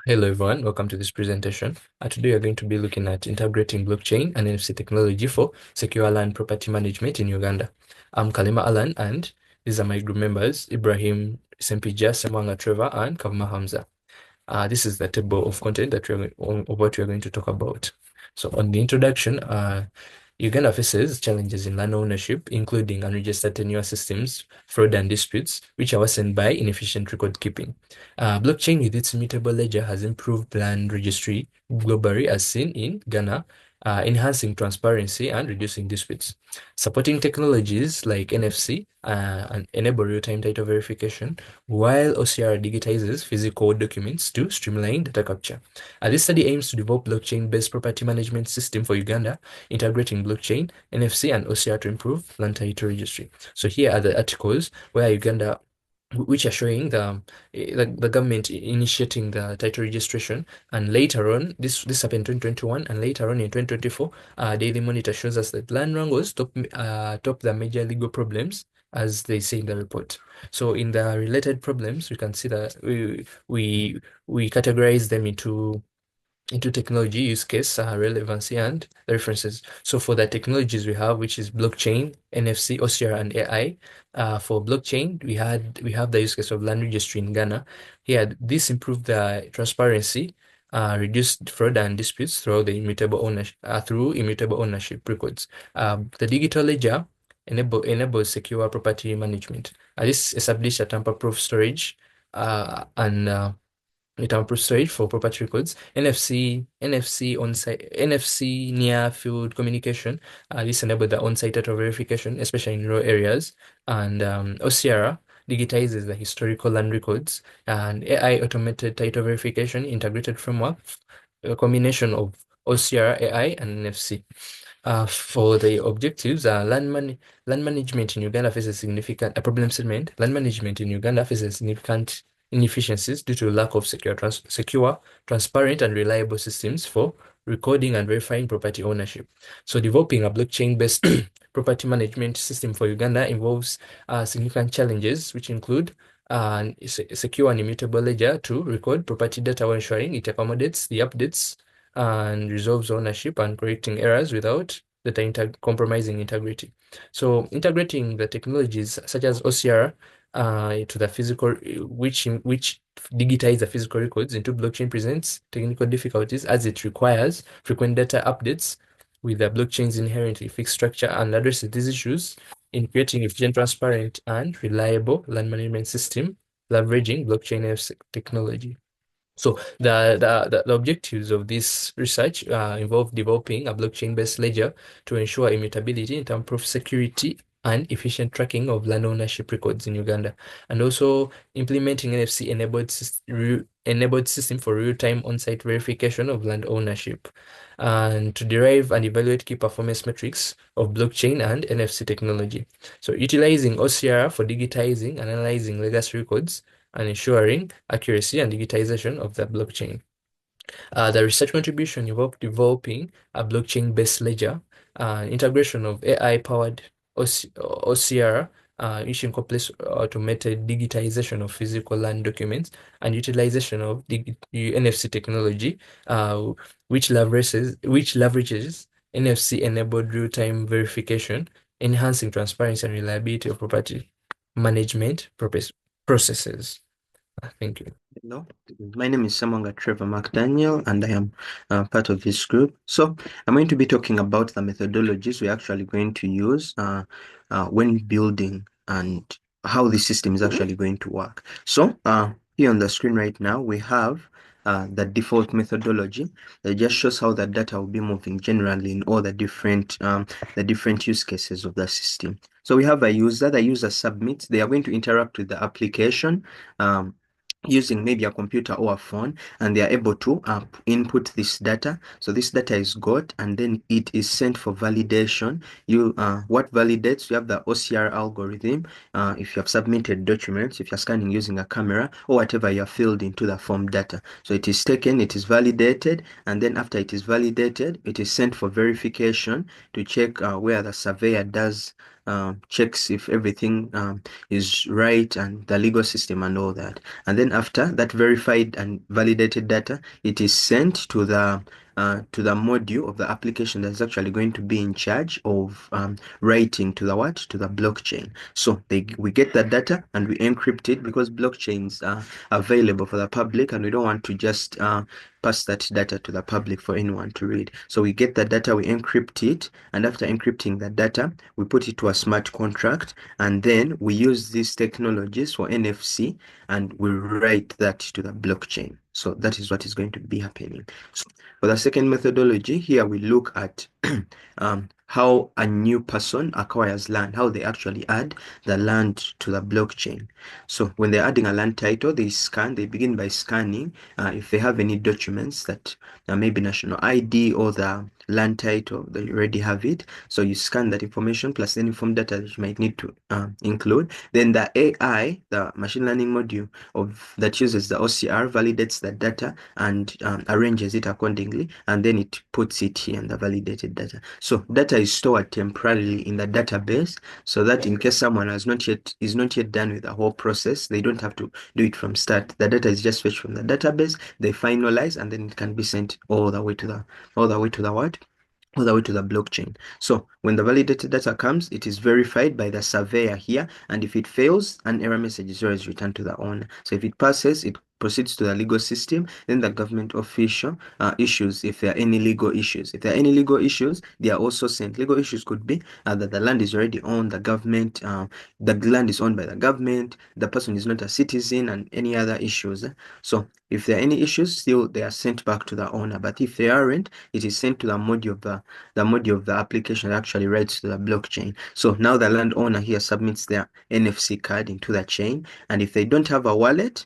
Hello everyone, welcome to this presentation. Today we are going to be looking at integrating blockchain and NFC technology for secure land property management in Uganda. I'm Kalima Alan and these are my group members, Ibrahim Sempija, Semwanga Trevor and Kavma Hamza. This is the table of content that of what we are going to talk about. So on the introduction, Uganda faces challenges in land ownership, including unregistered tenure systems, fraud and disputes, which are worsened by inefficient record keeping. Blockchain with its immutable ledger has improved land registry globally as seen in Ghana, enhancing transparency and reducing disputes. Supporting technologies like NFC and enable real-time title verification, while OCR digitizes physical documents to streamline data capture. This study aims to develop blockchain-based property management system for Uganda, integrating blockchain, NFC, and OCR to improve land title registry. So here are the articles where Uganda, which are showing the government initiating the title registration, and later on this happened in 2021, and later on in 2024, Daily Monitor shows us that land wrangles top the major legal problems, as they say in the report. So in the related problems, we can see that we categorize them into technology, use case, relevancy, and the references. So for the technologies we have, which is blockchain, NFC, OCR, and AI. For blockchain, we have the use case of land registry in Ghana. Here, this improved the transparency, reduced fraud and disputes through immutable ownership records. The digital ledger enables secure property management. This established a tamper-proof storage and tamper storage for property records, NFC on-site, NFC near field communication. This enabled the on-site title verification, especially in rural areas, and OCR digitizes the historical land records, and AI automated title verification integrated framework, a combination of OCR, AI, and NFC. For the objectives, land management in Uganda faces significant problem statement. Land management in Uganda faces significant inefficiencies due to lack of secure, transparent, and reliable systems for recording and verifying property ownership. So developing a blockchain-based property management system for Uganda involves significant challenges, which include secure and immutable ledger to record property data while ensuring it accommodates the updates and resolves ownership and correcting errors without compromising integrity. So integrating the technologies such as OCR to the physical, which digitize the physical records into blockchain presents technical difficulties as it requires frequent data updates with the blockchain's inherently fixed structure, and addresses these issues in creating efficient, transparent, and reliable land management system leveraging blockchain technology. So the objectives of this research involve developing a blockchain-based ledger to ensure immutability in terms of security and efficient tracking of land ownership records in Uganda, and also implementing NFC-enabled system for real-time on-site verification of land ownership, and to derive and evaluate key performance metrics of blockchain and NFC technology. So utilizing OCR for digitizing and analyzing legacy records and ensuring accuracy and digitization of the blockchain. The research contribution involved developing a blockchain-based ledger, integration of AI-powered OCR, which incorporates automated digitization of physical land documents, and utilization of NFC technology, which leverages NFC-enabled real-time verification, enhancing transparency and reliability of property management processes. Thank you. Hello, my name is Samwanga Trevor McDaniel, and I am part of this group. So I'm going to be talking about the methodologies we're actually going to use when building and how the system is actually going to work. So here on the screen right now, we have the default methodology that just shows how the data will be moving generally in all the different use cases of the system. So we have a user. The user submits. They are going to interact with the application using maybe a computer or a phone, and they are able to input this data. So this data is got, and then it is sent for validation. What validates? You have the OCR algorithm. If you have submitted documents, if you're scanning using a camera or whatever you have filled into the form data. So it is taken, it is validated, and then after it is validated, it is sent for verification to check where the surveyor does checks if everything is right and the legal system and all that. And then after that verified and validated data, it is sent to the module of the application that's actually going to be in charge of writing to the what? To the blockchain. So we get that data and we encrypt it because blockchains are available for the public and we don't want to just pass that data to the public for anyone to read. So we get the data, we encrypt it, and after encrypting that data, we put it to a smart contract, and then we use these technologies for NFC and we write that to the blockchain. So that is what is going to be happening. So for the second methodology, here we look at how a new person acquires land, how they actually add the land to the blockchain. So when they're adding a land title, they begin by scanning if they have any documents that maybe national ID or the land title, they already have it. So you scan that information plus any form data that you might need to include. Then the AI, the machine learning module that uses the OCR, validates that data and arranges it accordingly, and then it puts it here in the validated data. So data is stored temporarily in the database, so that in case someone is not yet done with the whole process, they don't have to do it from start. The data is just fetched from the database, they finalize, and then it can be sent all the way to the what? All the way to the blockchain. So when the validated data comes, it is verified by the surveyor here, and if it fails, an error message is always returned to the owner. So if it passes, it proceeds to the legal system, then the government official issues if there are any legal issues. If there are any legal issues, they are also sent. Legal issues could be that the land is already owned, the land is owned by the government, the person is not a citizen, and any other issues. So if there are any issues, still they are sent back to the owner. But if they aren't, it is sent to the module of the application that actually writes to the blockchain. So now the landowner here submits their NFC card into the chain, and if they don't have a wallet,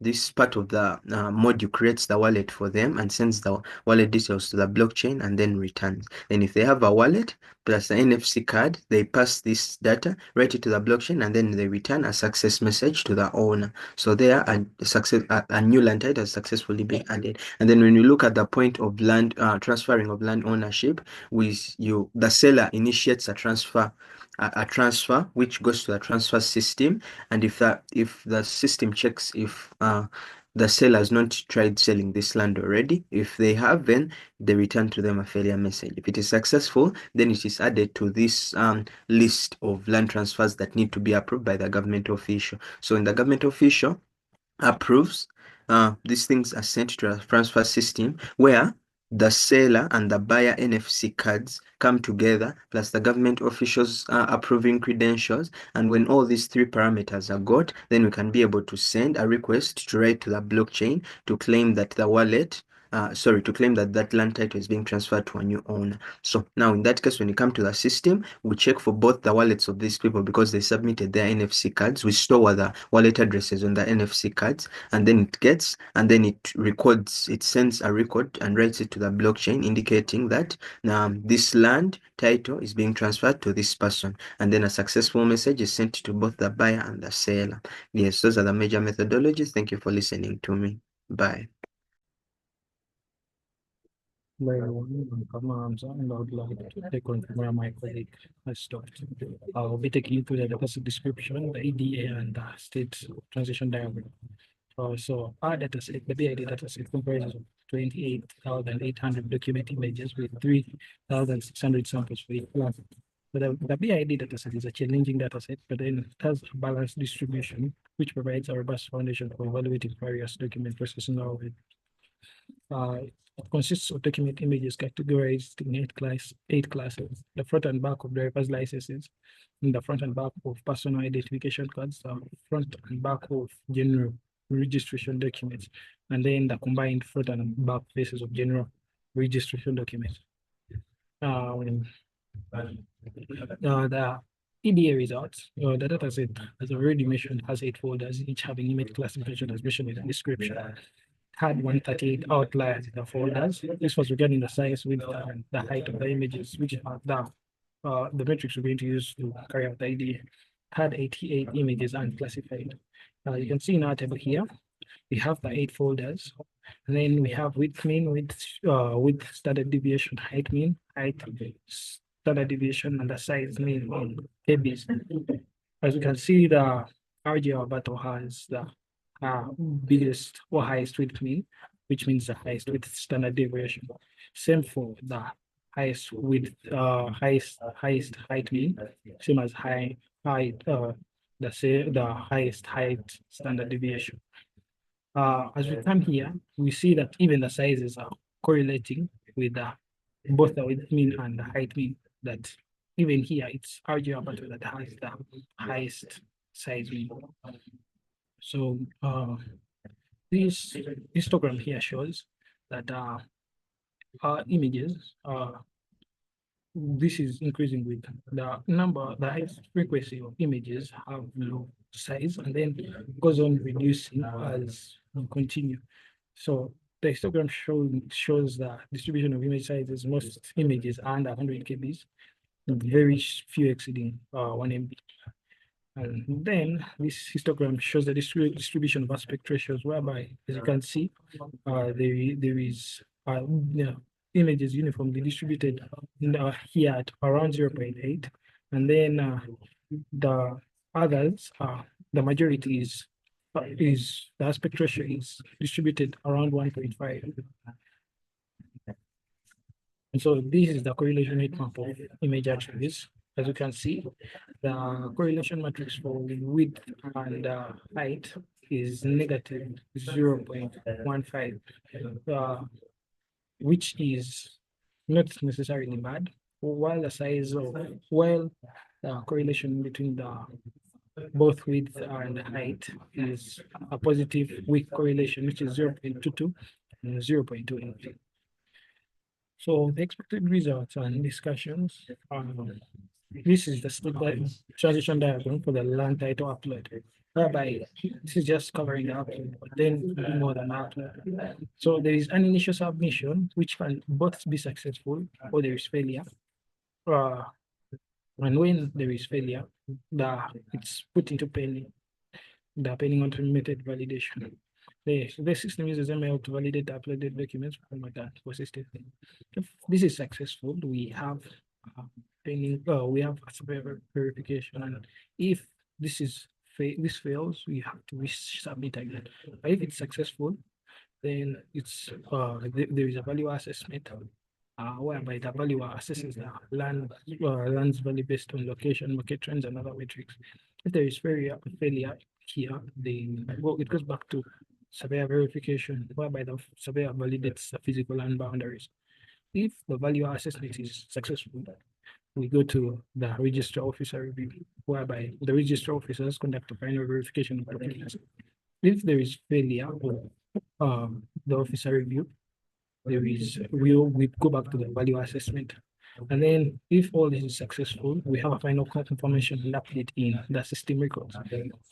this part of the module creates the wallet for them and sends the wallet details to the blockchain and then returns. Then if they have a wallet plus the NFC card, they pass this data, write it to the blockchain, and then they return a success message to the owner. So there, a new land title has successfully been added. And then when you look at the point of land transferring of land ownership, the seller initiates a transfer which goes to the transfer system, and if the system checks if the seller has not tried selling this land already, if they have, then they return to them a failure message. If it is successful, then it is added to this list of land transfers that need to be approved by the government official. So when the government official approves, these things are sent to a transfer system where the seller and the buyer NFC cards come together, plus the government officials approving credentials. And when all these three parameters are got, then we can be able to send a request to write to the blockchain to claim that to claim that that land title is being transferred to a new owner. So now in that case, when you come to the system, we check for both the wallets of these people because they submitted their NFC cards. We store the wallet addresses on the NFC cards, and then it sends a record and writes it to the blockchain indicating that this land title is being transferred to this person, and then a successful message is sent to both the buyer and the seller. Yes, those are the major methodologies. Thank you for listening to me. Bye. And I would like to take on from where my colleague has stopped. I'll be taking you through the deposit description, the EDA, and the state transition diagram. So our dataset, the BID dataset comprises of 28,800 document images with 3,600 samples for each class. So the BID dataset is a challenging dataset, but then it has a balanced distribution, which provides a robust foundation for evaluating various document processing algorithms. It consists of document images categorized in eight classes: the front and back of driver's licenses, and the front and back of personal identification cards, the front and back of general registration documents, and then the combined front and back faces of general registration documents. The EDA results, the dataset, as already mentioned, has 8 folders, each having image classification as mentioned in the description. Had 138 outliers in the folders. This was regarding the size, width, and the height of the images, which are the metrics we're going to use to carry out the EDA. Had 88 images unclassified. You can see in our table here, we have the 8 folders, and then we have width mean, width standard deviation, height mean, height standard deviation and the size mean in KBs. As you can see, the RGR battle has the biggest or highest width mean, which means the highest width standard deviation. Same for the highest width, highest height mean, same as height, the highest height standard deviation. As we come here, we see that even the sizes are correlating with both the width mean and the height mean. That even here, it's RGR battle that has the highest size mean. So this histogram here shows that our images this is increasing with the highest frequency of images have low size and then goes on reducing as we continue. So the histogram shows the distribution of image sizes. Most images are under 100 kbs, very few exceeding 1 MB. And then this histogram shows the distribution of aspect ratios, whereby, as you can see, there is images uniformly distributed here at around 0.8, and then the others, the majority is the aspect ratio is distributed around 1.5. And so this is the correlation heat map of image attributes. As you can see, the correlation matrix for width and height is negative 0.15, which is not necessarily bad, while the size of, the correlation between the both width and height is a positive weak correlation, which is 0.22 and 0.28. So the expected results and discussions, this is the transition diagram for the land title upload, whereby this is just covering the upload, but then more than upload. So there is an initial submission, which can both be successful or there is failure. And when there is failure, it's put into pending, the pending automated validation. The system uses ML to validate the uploaded documents from that system. If this is successful, we have pending. We have a verification, and if this fails, we have to resubmit again. But if it's successful, then it's there is a value assessment, whereby the valuer assesses the land's value based on location, market trends, and other metrics. If there is failure here, then it goes back to surveyor verification, whereby the surveyor validates the physical land boundaries. If the value assessment is successful, we go to the register officer review, whereby the register officers conduct a final verification of documents. If there is failure of the officer review, we go back to the value assessment. And then if all this is successful, we have a final confirmation and update in the system records.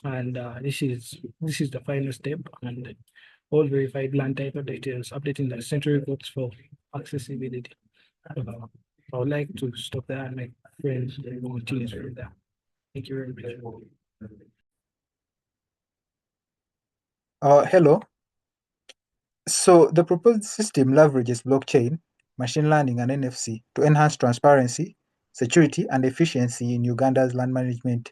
And this is the final step, and all verified land title details updating the central records for accessibility. I would like to stop there and my friends will continue from there. Thank you very much. Hello. So the proposed system leverages blockchain, machine learning, and NFC to enhance transparency, security, and efficiency in Uganda's land management.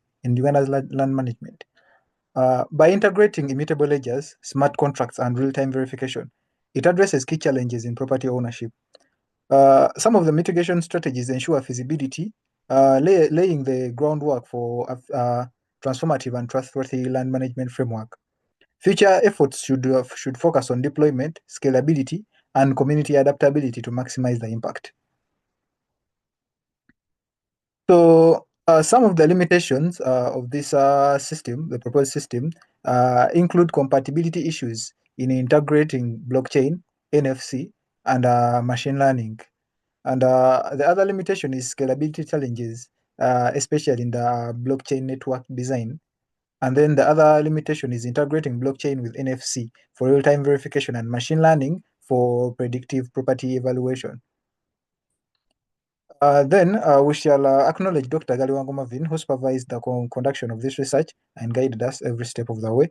By integrating immutable ledgers, smart contracts, and real-time verification, it addresses key challenges in property ownership. Some of the mitigation strategies ensure feasibility, laying the groundwork for a transformative and trustworthy land management framework. Future efforts should focus on deployment, scalability, and community adaptability to maximize the impact. So some of the limitations of this system, the proposed system, include compatibility issues in integrating blockchain, NFC, and machine learning. And the other limitation is scalability challenges, especially in the blockchain network design. And then the other limitation is integrating blockchain with NFC for real-time verification and machine learning for predictive property evaluation. Then we shall acknowledge Dr. Galiwango Marvin, who supervised the conduction of this research and guided us every step of the way.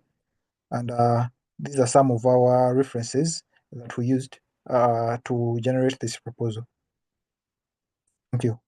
And these are some of our references that we used to generate this proposal. Thank you.